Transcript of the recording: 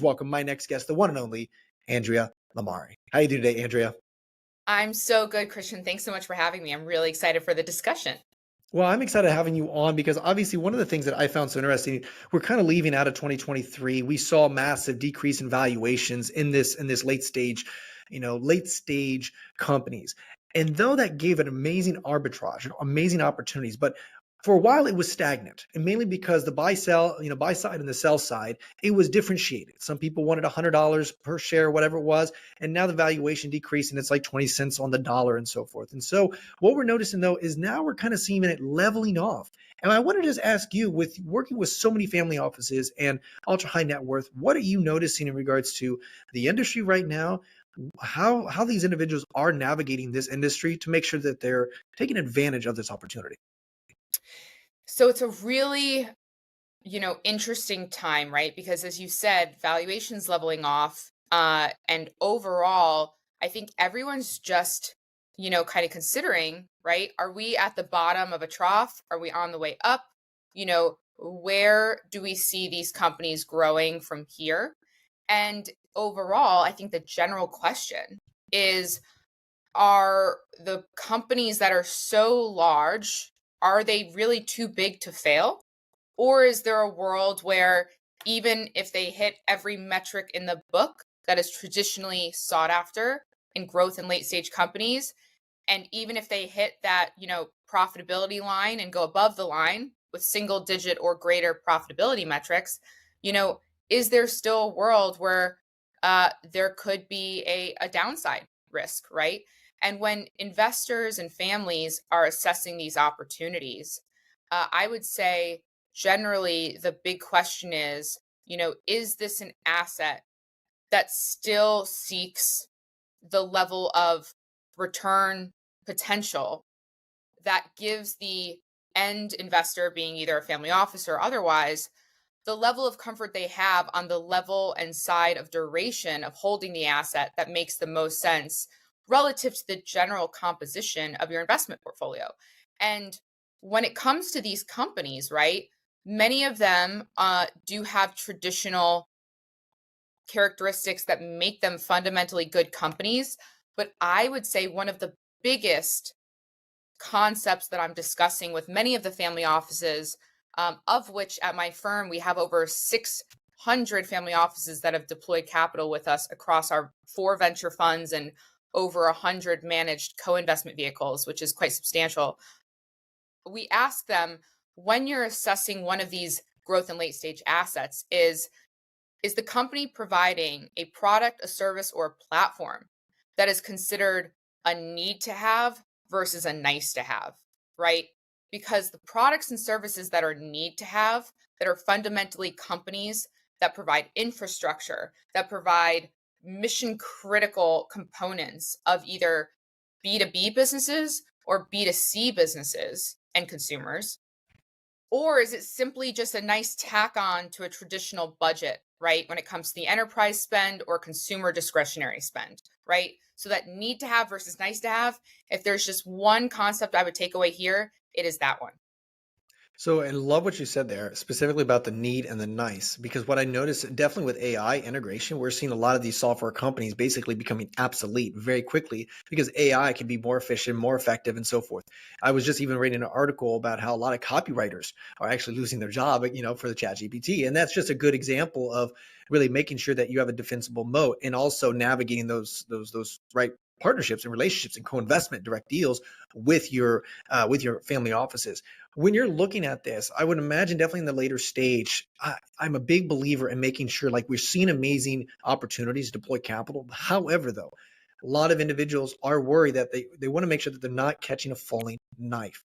welcome my next guest, the one and only Andrea Lamari. How you doing today, Andrea? I'm so good, Christian. Thanks so much for having me. I'm really excited for the discussion. Well, I'm excited having you on because obviously one of the things that I found so interesting, we're kind of leaving out of 2023. We saw a massive decrease in valuations in this late stage companies. And though that gave an amazing arbitrage, amazing opportunities, but for a while it was stagnant, and mainly because the buy side and the sell side, it was differentiated. Some people wanted $100 per share, whatever it was, and now the valuation decreased and it's like 20 cents on the dollar and so forth. And so what we're noticing though is now we're kind of seeing it leveling off. And I wanted to just ask you, with working with so many family offices and ultra high net worth, what are you noticing in regards to the industry right now? How these individuals are navigating this industry to make sure that they're taking advantage of this opportunity? So it's a really, interesting time, right? Because as you said, valuations leveling off. And overall, I think everyone's just, kind of considering, right? Are we at the bottom of a trough? Are we on the way up? Where do we see these companies growing from here? And overall, I think the general question is, are the companies that are so large, are they really too big to fail? Or is there a world where even if they hit every metric in the book that is traditionally sought after in growth and late stage companies, and even if they hit that, profitability line and go above the line with single digit or greater profitability metrics, you know, is there still a world where there could be a downside risk, right? And when investors and families are assessing these opportunities, I would say generally the big question is this an asset that still seeks the level of return potential that gives the end investor, being either a family office or otherwise, the level of comfort they have on the level and side of duration of holding the asset that makes the most sense relative to the general composition of your investment portfolio. And when it comes to these companies, right, many of them do have traditional characteristics that make them fundamentally good companies. But I would say one of the biggest concepts that I'm discussing with many of the family offices, of which at my firm, we have over 600 family offices that have deployed capital with us across our 4 venture funds and over 100 managed co-investment vehicles, which is quite substantial. We ask them, when you're assessing one of these growth and late stage assets, is the company providing a product, a service, or a platform that is considered a need to have versus a nice to have, right? Because the products and services that are need to have, that are fundamentally companies that provide infrastructure, that provide mission critical components of either B2B businesses or B2C businesses and consumers, or is it simply just a nice tack on to a traditional budget, right? When it comes to the enterprise spend or consumer discretionary spend, right? So that need to have versus nice to have, if there's just one concept I would take away here, it is that one. So I love what you said there, specifically about the need and the nice, because what I noticed definitely with AI integration, we're seeing a lot of these software companies basically becoming obsolete very quickly because AI can be more efficient, more effective, and so forth. I was just even reading an article about how a lot of copywriters are actually losing their job, for the chat GPT. And that's just a good example of really making sure that you have a defensible moat and also navigating those right partnerships and relationships and co-investment direct deals with your family offices. When you're looking at this, I would imagine definitely in the later stage, I'm a big believer in making sure, like, we're seeing amazing opportunities to deploy capital. However, though, a lot of individuals are worried that they want to make sure that they're not catching a falling knife.